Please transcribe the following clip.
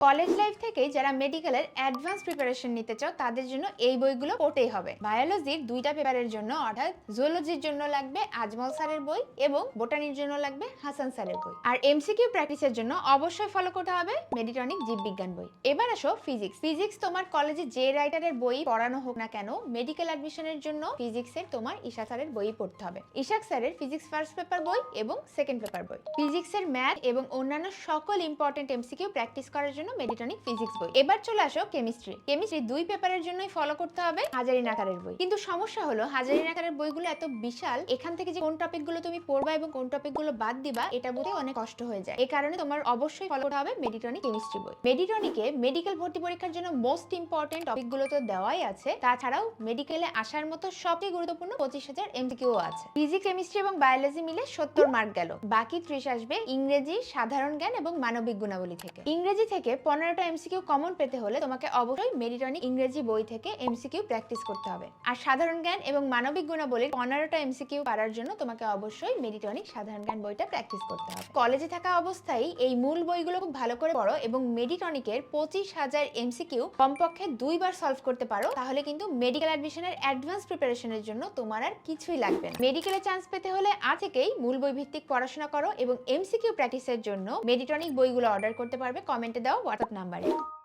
College life থেকেই যারা মেডিকেলের অ্যাডভান্স প্রিপারেশন নিতে চাও তাদের জন্য এই বইগুলো পড়তেই হবে। বায়োলজির দুইটা পেপারের জন্য অর্থাৎ জুলজির জন্য লাগবে আজমল স্যারের বই এবং বোটানির জন্য লাগবে হাসান স্যারের বই। আর এমসিকিউ প্র্যাকটিসের জন্য অবশ্যই ফলো করতে হবে মেডিটনিক জীববিজ্ঞান বই। এবার আসো ফিজিক্স তোমার কলেজে যে রাইটারের বই পড়ানো হোক না কেন, মেডিকেল অ্যাডমিশনের জন্য ফিজিক্সের তোমার ঈশা স্যারের বই পড়তে হবে। ইশাক স্যারের ফিজিক্স ফার্স্ট পেপার বই এবং সেকেন্ড পেপার বই। ফিজিক্সের ম্যাথ এবং অন্যান্য সকল ইম্পর্টেন্ট এমসিকিউ প্র্যাকটিস করার জন্য মেডিটনিক ফিজিক্স বই। এবার চলে আসো কেমিস্ট্রি দুই পেপারের জন্যই ফলো করতে হবে হাজারি নাকারের বই। কিন্তু সমস্যা হলো হাজারি নাকারের বইগুলো এত বিশাল, এখান থেকে যে কোন টপিকগুলো তুমি পড়বা এবং কোন টপিকগুলো বাদ দিবা এটা বুঝতে অনেক কষ্ট হয়ে যায়। এই কারণে তোমার অবশ্যই ফলো করতে হবে মেডিটনিক কেমিস্ট্রি বই। মেডিটনিকে মেডিকেল ভর্তি পরীক্ষার জন্য মোস্ট ইম্পর্টেন্ট টপিকগুলো তো দেওয়াই আছে, তাছাড়াও মেডিকেলে আসার মতো সবচেয়ে গুরুত্বপূর্ণ 25,000 এমসিকিউ আছে। ফিজিক্স কেমিস্ট্রি এবং বায়োলজি মিলে 70 মার্ক গেল, বাকি 30 আসবে ইংরেজি, সাধারণ জ্ঞান এবং মানবিক গুণাবলী থেকে। ইংরেজি থেকে 15টা এমসিকিউ কমন পেতে হলে তোমাকে অবশ্যই মেডিটনিক ইংরেজি বই থেকে এমসিকিউ প্র্যাকটিস করতে হবে। আর সাধারণ জ্ঞান এবং মানবিক গুণাবলীর 15টা এমসিকিউ পারার জন্য তোমাকে অবশ্যই মেডিটনিক সাধারণ জ্ঞান বইটা প্র্যাকটিস করতে হবে। কলেজে থাকা অবস্থায় এই মূল বইগুলো খুব ভালো করে পড়ো এবং মেডিটনিকের 25,000 এমসিকিউ কমপক্ষে 2বার সলভ করতে পারো, তাহলে কিন্তু মেডিকেল অ্যাডমিশনের অ্যাডভান্স প্রিপারেশনের জন্য তোমার আর কিছুই লাগবে না। মেডিকেলে চান্স পেতে হলে আজ থেকেই মূল বই ভিত্তিক পড়াশোনা করো এবং এমসিকিউ প্র্যাকটিসের জন্য মেডিটনিক বইগুলো অর্ডার করতে পারবে কমেন্টে দেওয়া হোয়াটসঅ্যাপ নাম্বারে।